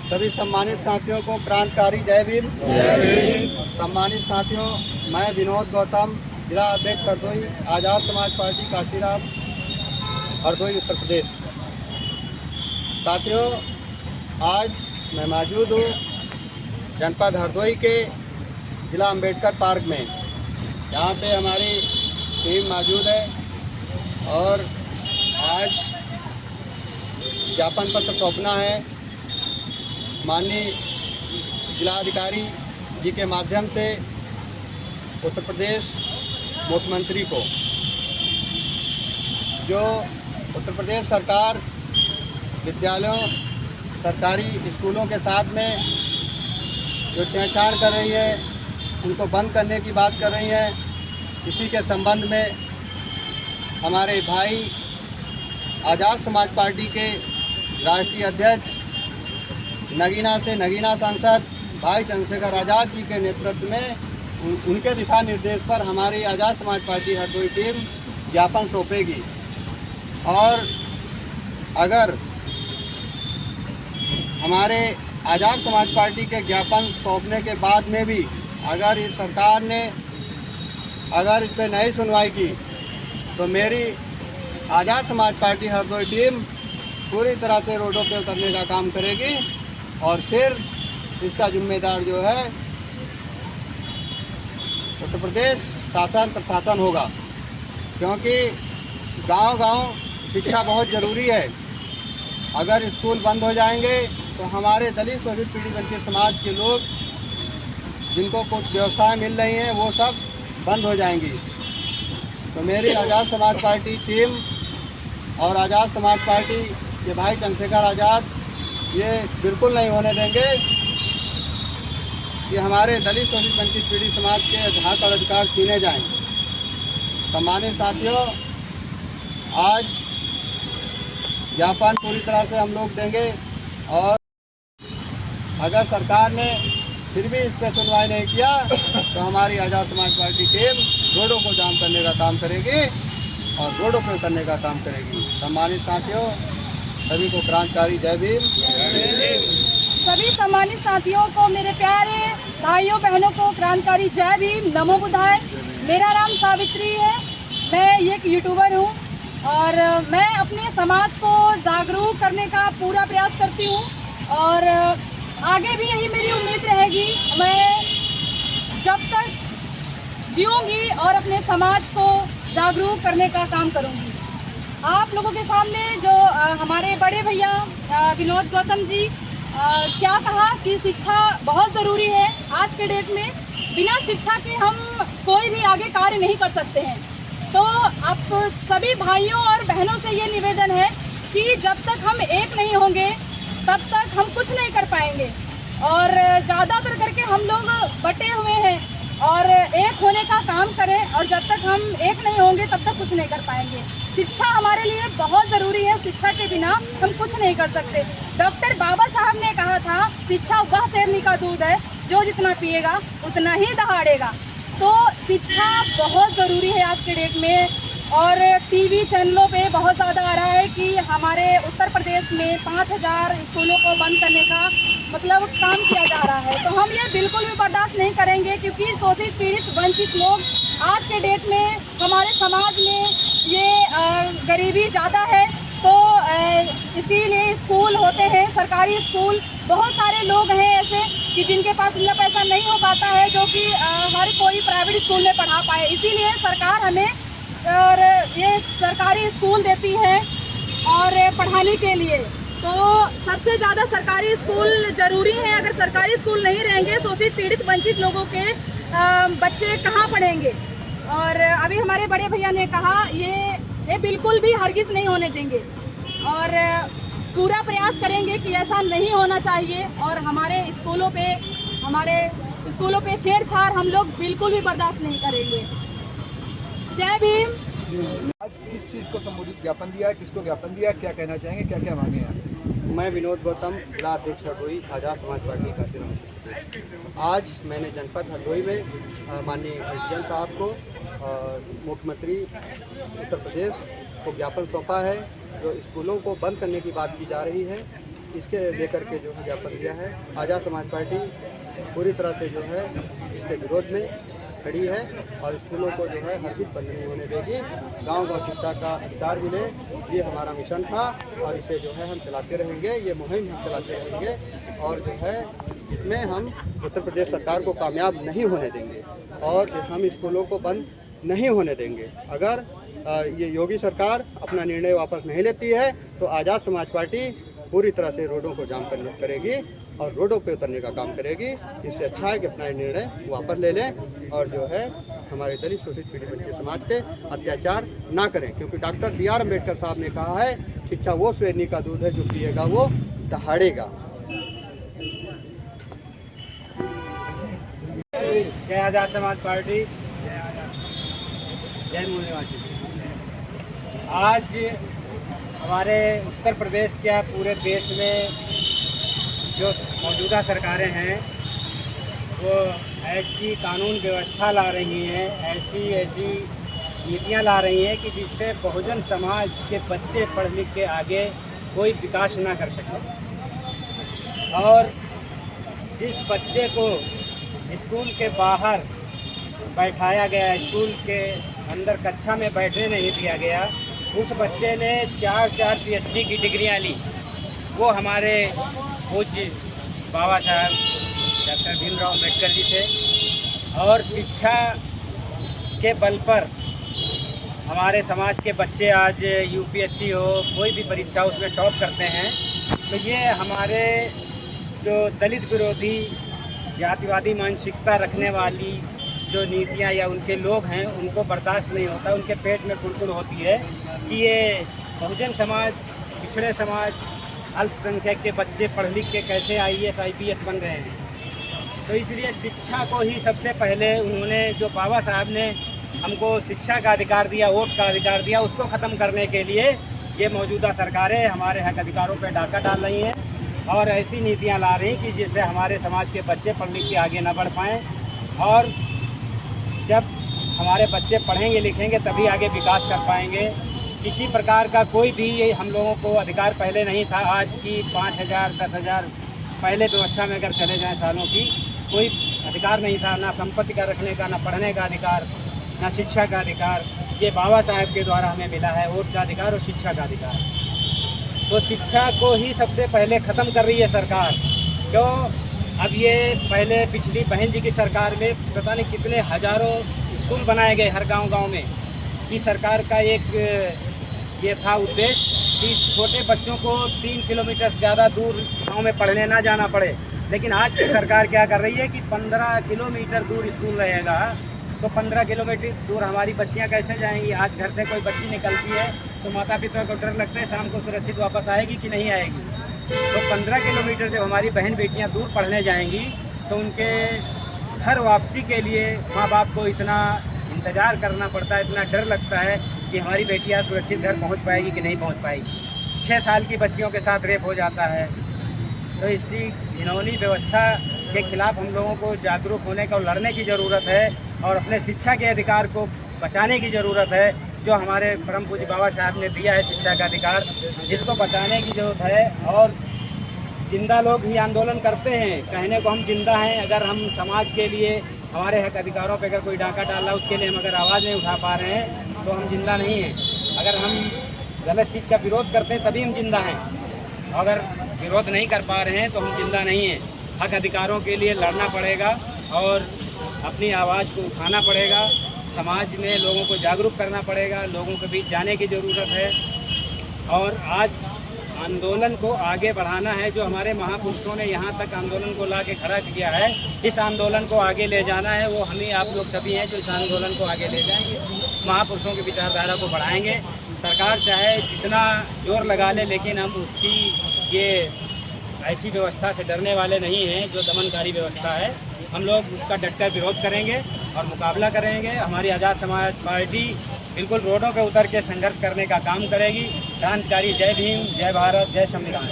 सभी सम्मानित साथियों को क्रांतिकारी जय भीम। सम्मानित साथियों, मैं विनोद गौतम, जिला अध्यक्ष हरदोई, आज़ाद समाज पार्टी काशीराम, हरदोई, उत्तर प्रदेश। साथियों, आज मैं मौजूद हूँ जनपद हरदोई के जिला अम्बेडकर पार्क में। यहाँ पे हमारी टीम मौजूद है और आज ज्ञापन पत्र सौंपना है माननीय जिलाधिकारी जी के माध्यम से उत्तर प्रदेश मुख्यमंत्री को। जो उत्तर प्रदेश सरकार विद्यालयों, सरकारी स्कूलों के साथ में जो छेड़छाड़ कर रही है, उनको बंद करने की बात कर रही है, इसी के संबंध में हमारे भाई आज़ाद समाज पार्टी के राष्ट्रीय अध्यक्ष नगीना से नगीना सांसद भाई चंद्रशेखर आज़ाद जी के नेतृत्व में उनके दिशा निर्देश पर हमारी आज़ाद समाज पार्टी हरदोई टीम ज्ञापन सौंपेगी। और अगर हमारे आज़ाद समाज पार्टी के ज्ञापन सौंपने के बाद में भी अगर इस सरकार ने इस पर नहीं सुनवाई की, तो मेरी आज़ाद समाज पार्टी हरदोई टीम पूरी तरह से रोडों पे उतरने का काम करेगी और फिर इसका जिम्मेदार जो है उत्तर प्रदेश शासन प्रशासन होगा। क्योंकि गांव-गांव शिक्षा बहुत ज़रूरी है। अगर स्कूल बंद हो जाएंगे तो हमारे दलित शोषित पीड़ित वंचित समाज के लोग जिनको कुछ व्यवस्थाएं मिल रही हैं वो सब बंद हो जाएंगी। तो मेरी आज़ाद समाज पार्टी टीम और आज़ाद समाज पार्टी के भाई चंद्रशेखर आज़ाद ये बिल्कुल नहीं होने देंगे कि हमारे दलित शोषित वंचित पीड़ित समाज के हक और अधिकार छीने जाएं। सम्मानित साथियों, आज ज्ञापन पूरी तरह से हम लोग देंगे और अगर सरकार ने फिर भी इस पर सुनवाई नहीं किया तो हमारी आज़ाद समाज पार्टी टीम रोडों को जाम करने का काम करेगी और रोडों पर उतरने का काम करेगी। सम्मानित साथियों, सभी को क्रांतिकारी जय भीम। सभी सम्मानित साथियों को, मेरे प्यारे भाइयों बहनों को क्रांतिकारी जय भीम, नमो बुद्धाय। मेरा नाम सावित्री है, मैं एक यूट्यूबर हूँ और मैं अपने समाज को जागरूक करने का पूरा प्रयास करती हूँ और आगे भी यही मेरी उम्मीद रहेगी। मैं जब तक जीऊँगी और अपने समाज को जागरूक करने का काम करूँगी। आप लोगों के सामने जो हमारे बड़े भैया विनोद गौतम जी क्या कहा कि शिक्षा बहुत ज़रूरी है। आज के डेट में बिना शिक्षा के हम कोई भी आगे कार्य नहीं कर सकते हैं। तो आप सभी भाइयों और बहनों से ये निवेदन है कि जब तक हम एक नहीं होंगे तब तक हम कुछ नहीं कर पाएंगे और ज़्यादातर करके हम लोग बटे हुए हैं और एक होने का काम करें और जब तक हम एक नहीं होंगे तब तक कुछ नहीं कर पाएंगे। शिक्षा हमारे लिए बहुत ज़रूरी है, शिक्षा के बिना हम कुछ नहीं कर सकते। डॉक्टर बाबा साहब ने कहा था, शिक्षा वह शेरनी का दूध है जो जितना पिएगा उतना ही दहाड़ेगा। तो शिक्षा बहुत ज़रूरी है आज के डेट में। और टीवी चैनलों पे बहुत ज़्यादा आ रहा है कि हमारे उत्तर प्रदेश में 5000 स्कूलों को बंद करने का मतलब काम किया जा रहा है। तो हम ये बिल्कुल भी बर्दाश्त नहीं करेंगे क्योंकि शोषित पीड़ित वंचित लोग आज के डेट में हमारे समाज में ये गरीबी ज़्यादा है। तो इसीलिए स्कूल होते हैं, सरकारी स्कूल, बहुत सारे लोग हैं ऐसे कि जिनके पास इतना पैसा नहीं हो पाता है जो कि हर कोई प्राइवेट स्कूल में पढ़ा पाए। इसीलिए सरकार हमें और ये सरकारी स्कूल देती है और पढ़ाने के लिए। तो सबसे ज़्यादा सरकारी स्कूल ज़रूरी है। अगर सरकारी स्कूल नहीं रहेंगे शोषित पीड़ित वंचित लोगों के बच्चे कहाँ पढ़ेंगे। और अभी हमारे बड़े भैया ने कहा ये बिल्कुल भी हरगिज़ नहीं होने देंगे और पूरा प्रयास करेंगे कि ऐसा नहीं होना चाहिए। और हमारे स्कूलों पे छेड़छाड़ हम लोग बिल्कुल भी बर्दाश्त नहीं करेंगे। जय भीम। आज किस चीज़ को संबोधित ज्ञापन दिया है, किसको ज्ञापन दिया है, क्या कहना चाहेंगे, क्या क्या मांगे हैं? मैं विनोद गौतम, जिला अध्यक्ष हरदोई, आज़ाद समाज पार्टी काशीराम। आज मैंने जनपद हरदोई में माननीय एसडीएम साहब को मुख्यमंत्री उत्तर प्रदेश को ज्ञापन सौंपा है। जो स्कूलों को बंद करने की बात की जा रही है, इसके लेकर के जो है ज्ञापन दिया है। आज़ाद समाज पार्टी पूरी तरह से जो है इसके विरोध में खड़ी है और स्कूलों को जो है हरगिज़ बंद नहीं होने देगी। गांव-गांव शिक्षा का अधिकार मिले, ये हमारा मिशन था और इसे जो है हम चलाते रहेंगे, ये मुहिम हम चलाते रहेंगे और जो है इसमें हम उत्तर प्रदेश सरकार को कामयाब नहीं होने देंगे और हम स्कूलों को बंद नहीं होने देंगे। अगर ये योगी सरकार अपना निर्णय वापस नहीं लेती है तो आज़ाद समाज पार्टी पूरी तरह से रोडों को जाम करेगी और रोडों पे उतरने का काम करेगी। इससे अच्छा है कि अपना निर्णय वापस ले लें और जो है हमारे दलित शोषित पीड़ित वंचित समाज पे अत्याचार ना करें, क्योंकि डॉक्टर B.R. अम्बेडकर साहब ने कहा है शिक्षा वो श्रेणी का दूध है जो पिएगा वो दहाड़ेगा। जय आज़ाद समाज पार्टी, जय मूल निवासी। आज हमारे उत्तर प्रदेश क्या पूरे देश में जो मौजूदा सरकारें हैं वो ऐसी कानून व्यवस्था ला रही हैं, ऐसी नीतियाँ ला रही हैं कि जिससे बहुजन समाज के बच्चे पढ़ लिख के आगे कोई विकास ना कर सके। और जिस बच्चे को स्कूल के बाहर बैठाया गया, स्कूल के अंदर कक्षा में बैठने नहीं दिया गया, उस बच्चे ने 4 PhD की डिग्रियां ली। वो हमारे पूज्य बाबा साहब डॉक्टर भीमराव अम्बेडकर जी थे और शिक्षा के बल पर हमारे समाज के बच्चे आज UPSC हो, कोई भी परीक्षा उसमें टॉप करते हैं। तो ये हमारे जो दलित विरोधी जातिवादी मानसिकता रखने वाली जो नीतियाँ या उनके लोग हैं उनको बर्दाश्त नहीं होता, उनके पेट में कुड़कुड़ होती है कि ये बहुजन समाज, पिछड़े समाज, अल्पसंख्यक के बच्चे पढ़ लिख के कैसे IAS IPS बन रहे हैं। तो इसलिए शिक्षा को ही सबसे पहले उन्होंने, जो बाबा साहब ने हमको शिक्षा का अधिकार दिया, वोट का अधिकार दिया, उसको ख़त्म करने के लिए ये मौजूदा सरकारें हमारे हक अधिकारों पर डाका डाल रही हैं और ऐसी नीतियाँ ला रही कि जिससे हमारे समाज के बच्चे पढ़ लिख के आगे ना बढ़ पाएँ। और जब हमारे बच्चे पढ़ेंगे लिखेंगे तभी आगे विकास कर पाएंगे। किसी प्रकार का कोई भी हम लोगों को अधिकार पहले नहीं था। आज की 5,000 10,000 पहले व्यवस्था में अगर चले जाएं सालों की, कोई अधिकार नहीं था, ना संपत्ति का रखने का, ना पढ़ने का अधिकार, ना शिक्षा का अधिकार। ये बाबा साहब के द्वारा हमें मिला है, वोट का अधिकार और शिक्षा का अधिकार। तो शिक्षा को ही सबसे पहले ख़त्म कर रही है सरकार। क्यों? अब ये पहले पिछली बहन जी की सरकार में पता नहीं कितने हज़ारों स्कूल बनाए गए हर गांव-गांव में। कि सरकार का एक ये था उद्देश्य कि छोटे बच्चों को 3 किलोमीटर से ज़्यादा दूर गांव में पढ़ने ना जाना पड़े। लेकिन आज की सरकार क्या कर रही है कि 15 किलोमीटर दूर स्कूल रहेगा, तो 15 किलोमीटर दूर हमारी बच्चियां कैसे जाएंगी? आज घर से कोई बच्ची निकलती है तो माता पिता को डर लगता है शाम को सुरक्षित वापस आएगी कि नहीं आएगी। तो 15 किलोमीटर जब हमारी बहन बेटियां दूर पढ़ने जाएंगी तो उनके घर वापसी के लिए माँ बाप को इतना इंतज़ार करना पड़ता है, इतना डर लगता है कि हमारी बेटियां सुरक्षित घर पहुंच पाएगी कि नहीं पहुंच पाएगी। 6 साल की बच्चियों के साथ रेप हो जाता है। तो इसी घिनौनी व्यवस्था के खिलाफ हम लोगों को जागरूक होने का और लड़ने की ज़रूरत है और अपने शिक्षा के अधिकार को बचाने की ज़रूरत है, जो हमारे परम पूज्य बाबा साहब ने दिया है शिक्षा का अधिकार, जिसको बचाने की ज़रूरत है। और जिंदा लोग ही आंदोलन करते हैं, कहने को हम जिंदा हैं। अगर हम समाज के लिए, हमारे हक अधिकारों पर अगर कोई डाका डाल रहा है उसके लिए हम अगर आवाज़ नहीं उठा पा रहे हैं तो हम जिंदा नहीं हैं। अगर हम गलत चीज़ का विरोध करते हैं तभी हम जिंदा हैं, अगर विरोध नहीं कर पा रहे हैं तो हम जिंदा नहीं हैं। हक अधिकारों के लिए लड़ना पड़ेगा और अपनी आवाज़ को उठाना पड़ेगा, समाज में लोगों को जागरूक करना पड़ेगा, लोगों के बीच जाने की ज़रूरत है। और आज आंदोलन को आगे बढ़ाना है। जो हमारे महापुरुषों ने यहाँ तक आंदोलन को ला के खड़ा किया है, इस आंदोलन को आगे ले जाना है। वो हम ही आप लोग सभी हैं जो इस आंदोलन को आगे ले जाएंगे, महापुरुषों की विचारधारा को बढ़ाएंगे। सरकार चाहे जितना जोर लगा ले, लेकिन हम उसकी ये ऐसी व्यवस्था से डरने वाले नहीं हैं जो दमनकारी व्यवस्था है। हम लोग उसका डटकर विरोध करेंगे और मुकाबला करेंगे। हमारी आज़ाद समाज पार्टी बिल्कुल रोडों पे उतर के संघर्ष करने का काम करेगी। क्रांतिकारी जय भीम, जय भारत, जय संविधान।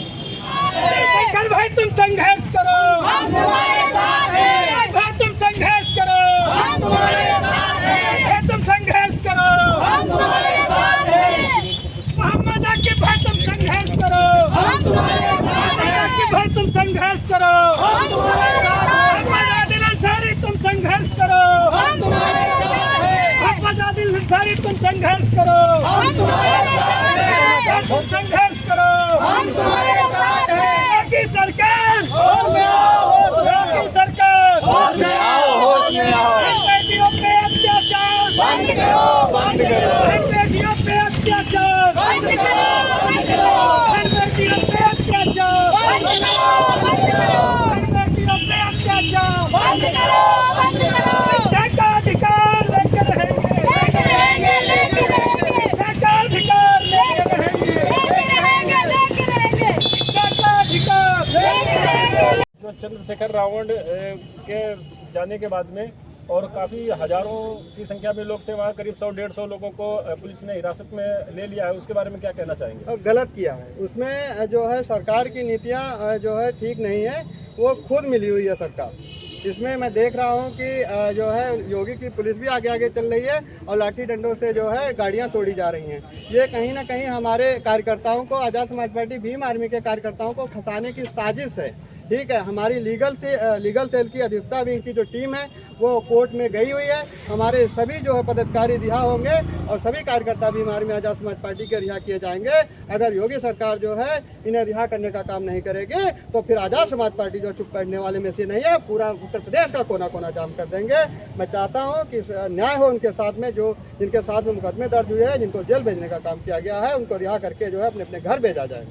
शंकर भाई तुम संघर्ष करो, हम तुम्हारे साथ हैं। भाई तुम संघर्ष करो, हम तुम्हारे साथ हैं। तुम संघर्ष करो, हम तुम्हारे साथ हैं। मोहम्मद आकिब भाई तुम संघर्ष करो, हम तुम्हारे साथ हैं। संघर्ष करो, मोहम्मद आदिल अंसारी तुम संघर्ष करो, मोहम्मद आदिल अंसारी तुम संघर्ष करो, तुम संघर्ष करो। योगी सरकार, योगी सरकार, बेटियों पे अत्याचार बंद करो, बेटियों पे अत्याचार बंद करो, बेटियों पे अत्याचार बंद करो, बेटियों पे अत्याचार बंद करो। शिक्षा का अधिकार लेकर रहेंगे, शिक्षा का अधिकार लेकर रहेंगे, शिक्षा का अधिकार लेकर रहेंगे। जो चंद्रशेखर रावण के जाने के बाद में और काफ़ी हजारों की संख्या में लोग थे वहाँ, करीब 100-150 लोगों को पुलिस ने हिरासत में ले लिया है, उसके बारे में क्या कहना चाहेंगे? गलत किया है। उसमें जो है सरकार की नीतियाँ जो है ठीक नहीं है, वो खुद मिली हुई है सरकार। इसमें मैं देख रहा हूँ कि जो है योगी की पुलिस भी आगे आगे चल रही है और लाठी डंडों से जो है गाड़ियाँ तोड़ी जा रही हैं। ये कहीं ना कहीं हमारे कार्यकर्ताओं को, आज़ाद समाज पार्टी भीम आर्मी के कार्यकर्ताओं को फंसाने की साजिश है। ठीक है, हमारी लीगल सेल की अध्यक्षता विंग की जो टीम है वो कोर्ट में गई हुई है। हमारे सभी जो है पदाधिकारी रिहा होंगे और सभी कार्यकर्ता भीम आर्मी आज़ाद समाज पार्टी के रिहा किए जाएंगे। अगर योगी सरकार जो है इन्हें रिहा करने का काम नहीं करेगी तो फिर आज़ाद समाज पार्टी जो चुप करने वाले में से नहीं है, पूरा उत्तर प्रदेश का कोना कोना जाम कर देंगे। मैं चाहता हूँ कि न्याय हो उनके साथ में, जो जिनके साथ में मुकदमे दर्ज हुए हैं, जिनको जेल भेजने का काम किया गया है, उनको रिहा करके जो है अपने अपने घर भेजा जाएगा।